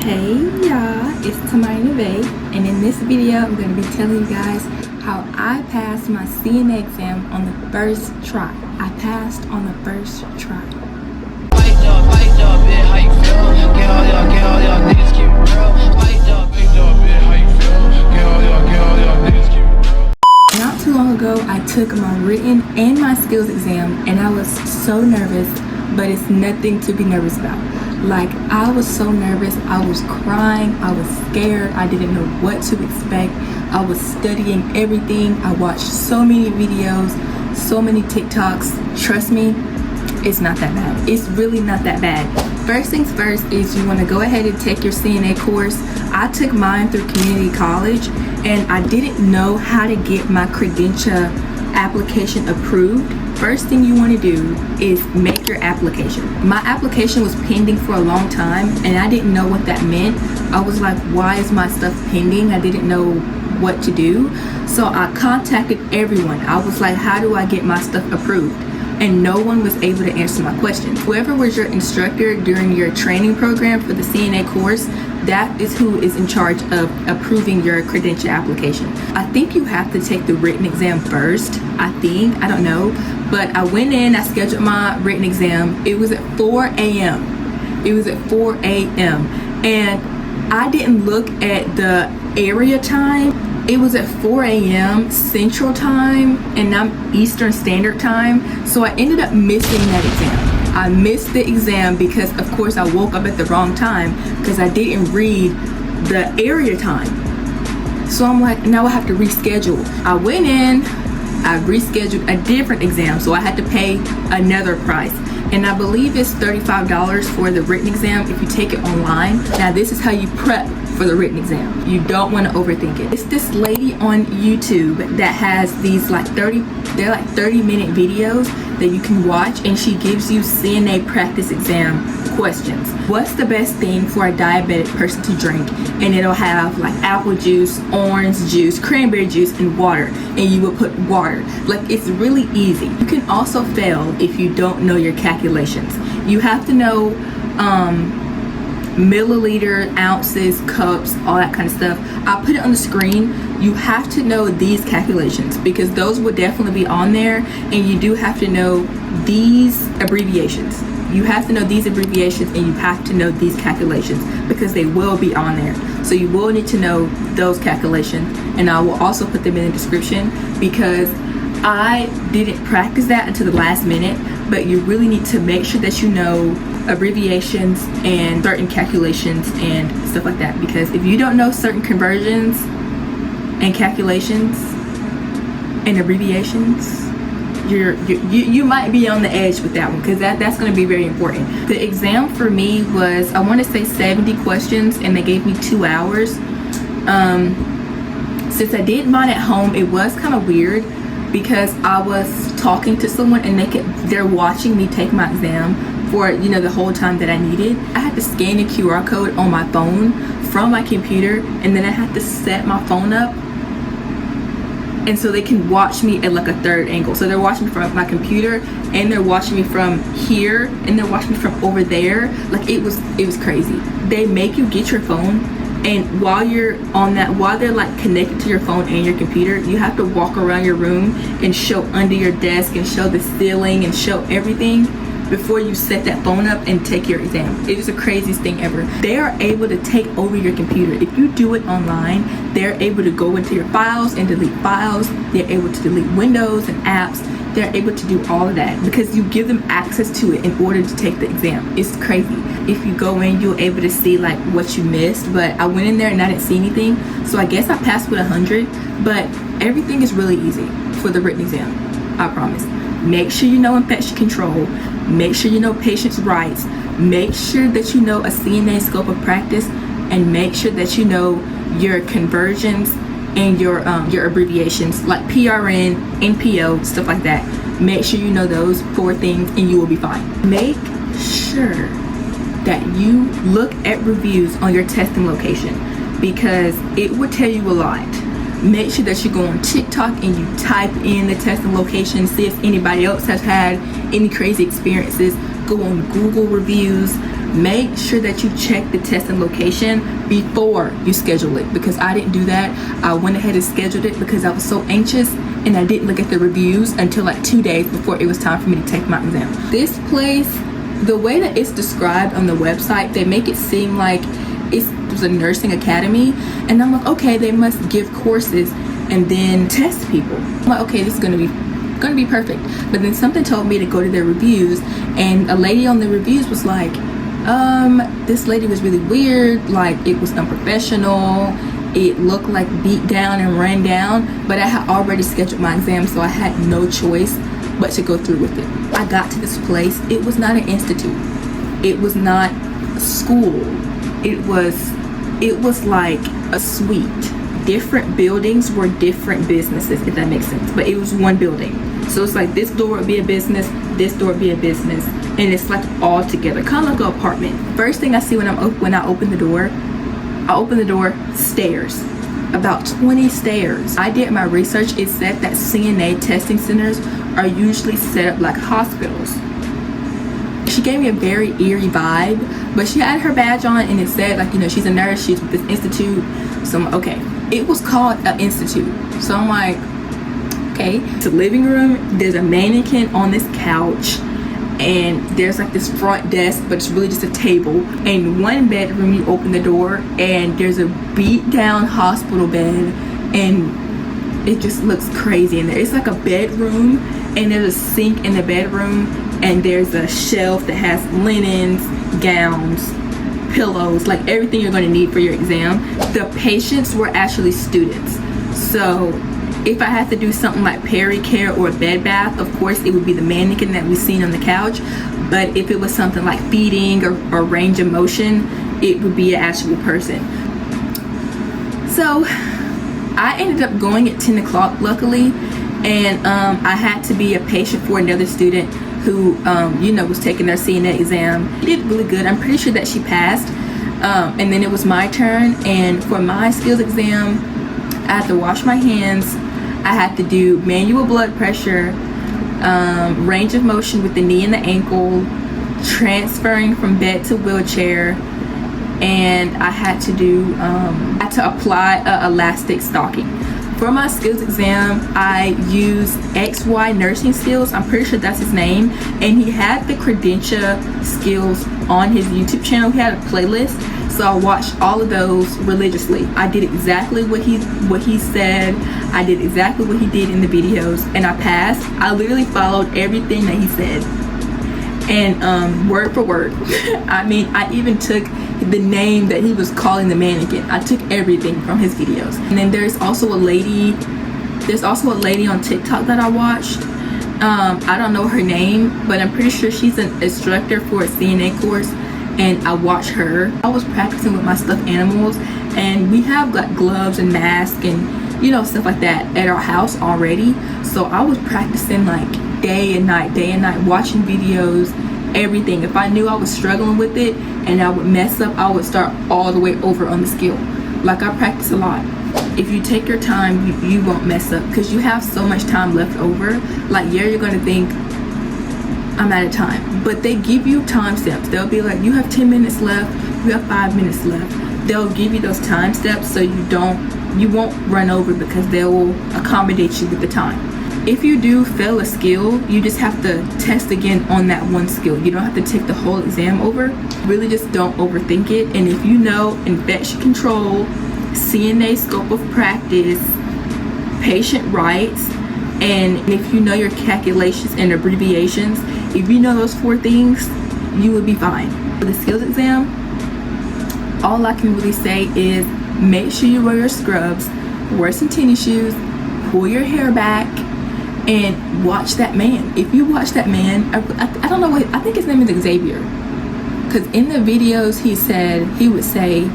Hey y'all, it's Tamaya, and in this video I'm going to be telling you guys how I passed my CNA exam on the first try. I passed on the first try. Not too long ago I took my written and my skills exam and I was so nervous, but it's nothing to be nervous about. Like, I was so nervous, I was crying, I was scared, I didn't know what to expect. I was studying everything. I watched so many videos, so many TikToks. Trust me, it's not that bad. It's really not that bad. First things first is you want to go ahead and take your CNA course. I took mine through community college and I didn't know how to get my credential application approved. First thing you want to do is make your application. My application was pending for a long time and I didn't know what that meant. I was like, why is my stuff pending? I didn't know what to do. So I contacted everyone. I was like, how do I get my stuff approved? And no one was able to answer my questions. Whoever was your instructor during your training program for the CNA course, that is who is in charge of approving your credential application. I think you have to take the written exam first. I don't know. But I went in, I scheduled my written exam. It was at 4 a.m. It was at 4 a.m. And I didn't look at the area time. It was at 4 a.m. Central Time and I'm Eastern Standard Time. So I ended up missing that exam. I missed the exam because of course I woke up at the wrong time because I didn't read the area time. So I'm like, now I have to reschedule. I went in, I rescheduled a different exam. So I had to pay another price. And I believe it's $35 for the written exam if you take it online. Now this is how you prep for the written exam. You don't want to overthink it. It's this lady on YouTube that has these like 30-minute videos that you can watch, and she gives you CNA practice exam questions. What's the best thing for a diabetic person to drink? And it'll have like apple juice, orange juice, cranberry juice, and water. And you will put water. Like, it's really easy. You can also fail if you don't know your calculations. You have to know milliliter, ounces, cups, all that kind of stuff. I'll put it on the screen. You have to know these calculations because those will definitely be on there, and you do have to know these abbreviations. You have to know these abbreviations and you have to know these calculations because they will be on there. So you will need to know those calculations, and I will also put them in the description because I didn't practice that until the last minute. But you really need to make sure that you know abbreviations and certain calculations and stuff like that, because if you don't know certain conversions and calculations and abbreviations, you might be on the edge with that one, because that's going to be very important. The exam for me was, I want to say 70 questions, and they gave me 2 hours. Since I did mine at home, it was kind of weird because I was talking to someone and they're watching me take my exam for the whole time that I needed. I had to scan a QR code on my phone from my computer, and then I had to set my phone up and so they can watch me at like a third angle. So they're watching me from my computer, and they're watching me from here, and they're watching me from over there. Like, it was crazy. They make you get your phone, and while you're on that, while they're like connected to your phone and your computer, you have to walk around your room and show under your desk and show the ceiling and show everything before you set that phone up and take your exam. It is the craziest thing ever. They are able to take over your computer. If you do it online, they're able to go into your files and delete files. They're able to delete windows and apps. They're able to do all of that because you give them access to it in order to take the exam. It's crazy. If you go in, you're able to see like what you missed, but I went in there and I didn't see anything. So I guess I passed with 100, but everything is really easy for the written exam. I promise. Make sure you know infection control. Make sure you know patient's rights. Make sure that you know a CNA scope of practice, and make sure that you know your conversions and your abbreviations like PRN, NPO, stuff like that. Make sure you know those 4 things and you will be fine. Make sure that you look at reviews on your testing location because it will tell you a lot. Make sure that you go on TikTok and you type in the testing location, see if anybody else has had any crazy experiences. Go on Google reviews, make sure that you check the testing location before you schedule it, because I didn't do that. I went ahead and scheduled it because I was so anxious, and I didn't look at the reviews until like 2 days before it was time for me to take my exam. This place, the way that it's described on the website, they make it seem like it was a nursing academy, and I'm like, okay, they must give courses and then test people. I'm like, okay, this is gonna be perfect. But then something told me to go to their reviews, and a lady on the reviews was like, this lady was really weird, like it was unprofessional, it looked like beat down and ran down. But I had already scheduled my exam, so I had no choice but to go through with it. I got to this place. It was not an institute, it was not school, it was like a suite. Different buildings were different businesses, if that makes sense, but it was one building. So it's like this door would be a business, this door would be a business, and it's like all together, kind of like an apartment. First thing I see when I open the door, stairs, about 20 stairs. I did my research. It said that CNA testing centers are usually set up like hospitals. She gave me a very eerie vibe, but she had her badge on, and it said like, you know, she's a nurse, she's with this institute. So I'm okay. It was called an institute. So I'm like, okay. It's a living room. There's a mannequin on this couch, and there's like this front desk, but it's really just a table. And one bedroom, you open the door, and there's a beat down hospital bed, and it just looks crazy in there. It's like a bedroom, and there's a sink in the bedroom, and there's a shelf that has linens, gowns, pillows, like everything you're going to need for your exam. The patients were actually students, so if I had to do something like peri-care or a bed bath, of course it would be the mannequin that we've seen on the couch. But if it was something like feeding or range of motion, it would be an actual person. So I ended up going at 10 o'clock luckily, and I had to be a patient for another student who was taking their CNA exam. She did really good. I'm pretty sure that she passed. And then it was my turn, and for my skills exam, I had to wash my hands. I had to do manual blood pressure, range of motion with the knee and the ankle, transferring from bed to wheelchair, and I had to do apply elastic stocking. For my skills exam, I used XY Nursing Skills. I'm pretty sure that's his name, and he had the Credentia skills on his YouTube channel. He had a playlist, so I watched all of those religiously. I did exactly what he said. I did exactly what he did in the videos, and I passed. I literally followed everything that he said, and word for word. I mean, I even took the name that he was calling the mannequin. I took everything from his videos. And then there's also a lady on TikTok that I watched. I don't know her name, but I'm pretty sure she's an instructor for a CNA course, and I watched her. I was practicing with my stuffed animals, and we have like gloves and masks and stuff like that at our house already. So I was practicing like day and night, watching videos, everything. If I knew I was struggling with it and I would mess up, I would start all the way over on the skill. Like, I practice a lot. If you take your time, you won't mess up, because you have so much time left over. Like, yeah, you're gonna think, I'm out of time, but they give you time steps. They'll be like, you have 10 minutes left, you have 5 minutes left. They'll give you those time steps so you won't run over, because they will accommodate you with the time. If you do fail a skill, you just have to test again on that one skill. You don't have to take the whole exam over. Really just don't overthink it. And if you know infection control, CNA scope of practice, patient rights, and if you know your calculations and abbreviations, if you know those 4 things, you will be fine. For the skills exam, all I can really say is make sure you wear your scrubs, wear some tennis shoes, pull your hair back, and watch that man. If you watch that man, I don't know what, I think his name is Xavier, because in the videos he would say,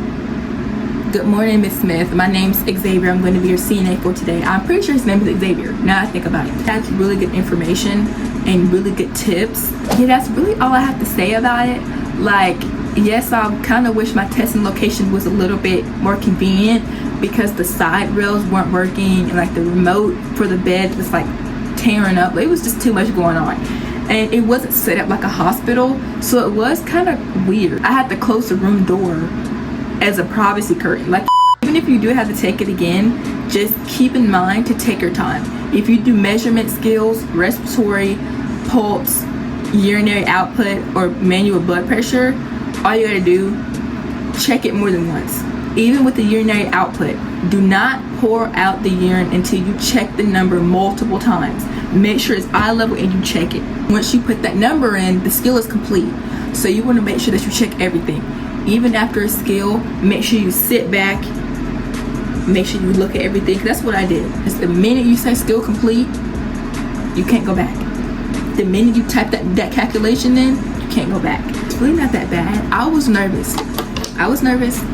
good morning, Miss Smith, my name's Xavier, I'm going to be your CNA for today. I'm pretty sure his name is Xavier, now I think about it. That's really good information and really good tips. Yeah, that's really all I have to say about it. Like, yes, I kind of wish my testing location was a little bit more convenient, because the side rails weren't working, and like the remote for the bed was like tearing up. It was just too much going on. and it wasn't set up like a hospital, so it was kind of weird. I had to close the room door as a privacy curtain. Like, even if you do have to take it again, just keep in mind to take your time. If you do measurement skills, respiratory, pulse, urinary output, or manual blood pressure, all you gotta do, check it more than once. Even with the urinary output, do not pour out the urine until you check the number multiple times. Make sure it's eye level and you check it. Once you put that number in, the skill is complete. So you want to make sure that you check everything. Even after a skill, make sure you sit back, make sure you look at everything. That's what I did. Because the minute you say skill complete, you can't go back. The minute you type that calculation in, you can't go back. It's really not that bad. I was nervous,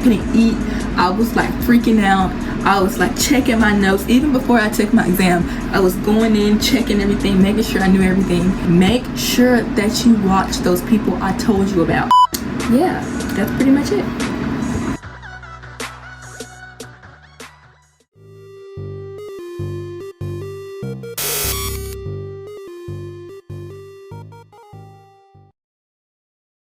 couldn't eat. I was like freaking out. I was like checking my notes. Even before I took my exam, I was going in, checking everything, making sure I knew everything. Make sure that you watch those people I told you about. Yeah, that's pretty much it.